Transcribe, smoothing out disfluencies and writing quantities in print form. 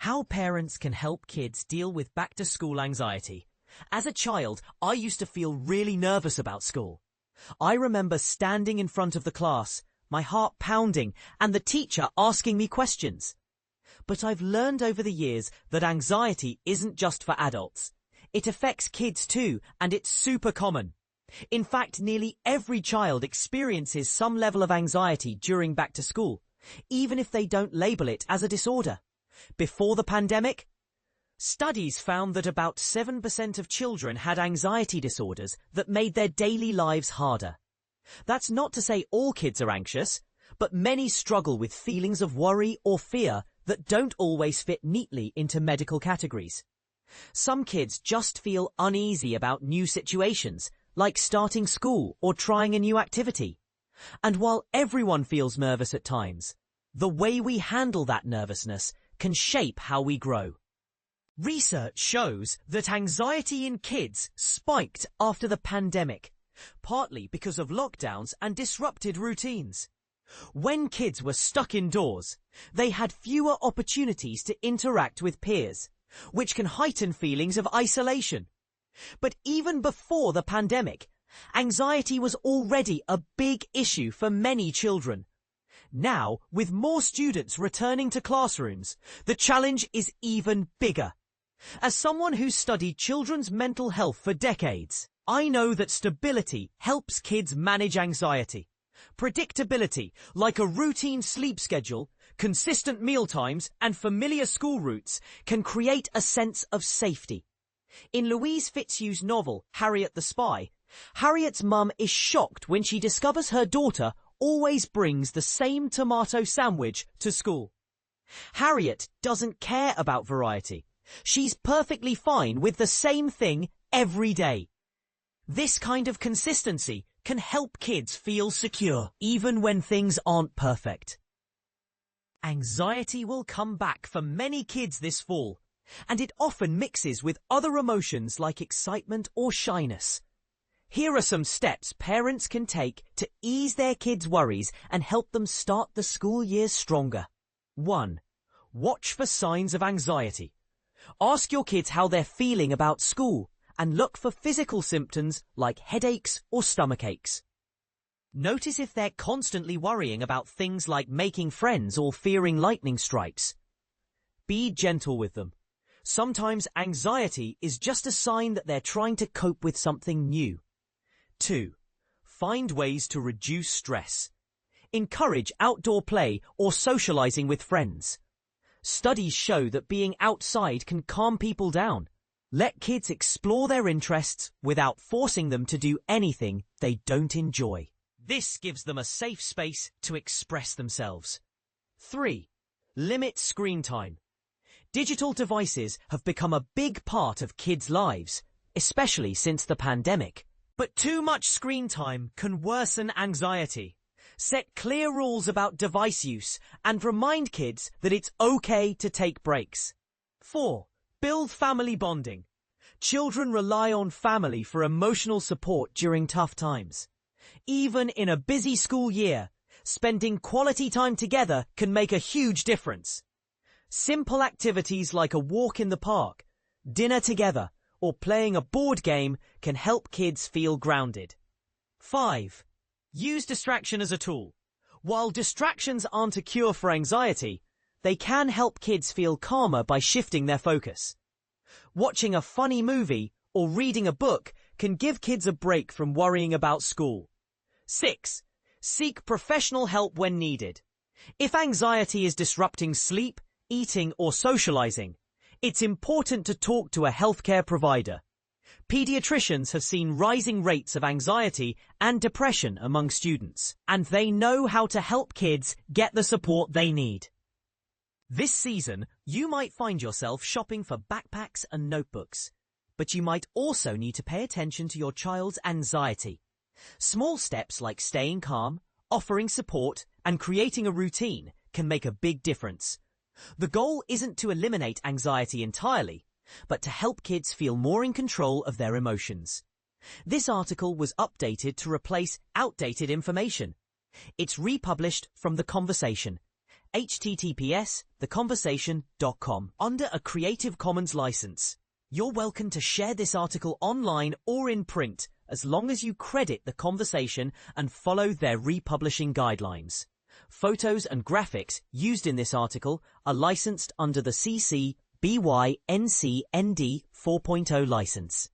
How parents can help kids deal with back-to-school anxiety. As a child, I used to feel really nervous about school. I remember standing in front of the class, my heart pounding, and the teacher asking me questions. But I've learned over the years that anxiety isn't just for adults. It affects kids too, and it's super common. In fact, nearly every child experiences some level of anxiety during back to school, even if they don't label it as a disorder. Before the pandemic, studies found that about 7% of children had anxiety disorders that made their daily lives harder. That's not to say all kids are anxious, but many struggle with feelings of worry or fear that don't always fit neatly into medical categories. Some kids just feel uneasy about new situations, like starting school or trying a new activity. And while everyone feels nervous at times, the way we handle that nervousness can shape how we grow. Research shows that anxiety in kids spiked after the pandemic, partly because of lockdowns and disrupted routines. When kids were stuck indoors, they had fewer opportunities to interact with peers, which can heighten feelings of isolation. But even before the pandemic, anxiety was already a big issue for many children. Now, with more students returning to classrooms, the challenge is even bigger. As someone who's studied children's mental health for decades, I know that stability helps kids manage anxiety. Predictability, like a routine sleep schedule, consistent meal times, and familiar school routes, can create a sense of safety. In Louise Fitzhugh's novel, Harriet the Spy, Harriet's mum is shocked when she discovers her daughter always brings the same tomato sandwich to school. Harriet doesn't care about variety. She's perfectly fine with the same thing every day. This kind of consistency can help kids feel secure, even when things aren't perfect. Anxiety will come back for many kids this fall, and it often mixes with other emotions like excitement or shyness. Here are some steps parents can take to ease their kids' worries and help them start the school year stronger. 1. Watch for signs of anxiety. Ask your kids how they're feeling about school and look for physical symptoms like headaches or stomach aches. Notice if they're constantly worrying about things like making friends or fearing lightning strikes. Be gentle with them. Sometimes anxiety is just a sign that they're trying to cope with something new. 2. Find ways to reduce stress. Encourage outdoor play or socializing with friends. Studies show that being outside can calm people down. Let kids explore their interests without forcing them to do anything they don't enjoy. This gives them a safe space to express themselves. 3. Limit screen time. Digital devices have become a big part of kids' lives, especially since the pandemic. But too much screen time can worsen anxiety. Set clear rules about device use and remind kids that it's okay to take breaks. 4. Build family bonding. Children rely on family for emotional support during tough times. Even in a busy school year, spending quality time together can make a huge difference. Simple activities like a walk in the park, dinner together, or playing a board game can help kids feel grounded. 5. Use distraction as a tool. While distractions aren't a cure for anxiety, they can help kids feel calmer by shifting their focus. Watching a funny movie or reading a book can give kids a break from worrying about school. 6. Seek professional help when needed. If anxiety is disrupting sleep, eating, or socializing, it's important to talk to a healthcare provider. Pediatricians have seen rising rates of anxiety and depression among students, and they know how to help kids get the support they need. This season, you might find yourself shopping for backpacks and notebooks, but you might also need to pay attention to your child's anxiety. Small steps like staying calm, offering support, and creating a routine can make a big difference. The goal isn't to eliminate anxiety entirely, but to help kids feel more in control of their emotions. This article was updated to replace outdated information. It's republished from The Conversation, https://theconversation.com, under a Creative Commons license. You're welcome to share this article online or in print, as long as you credit The Conversation and follow their republishing guidelines. Photos and graphics used in this article are licensed under the CC BY NC ND 4.0 license.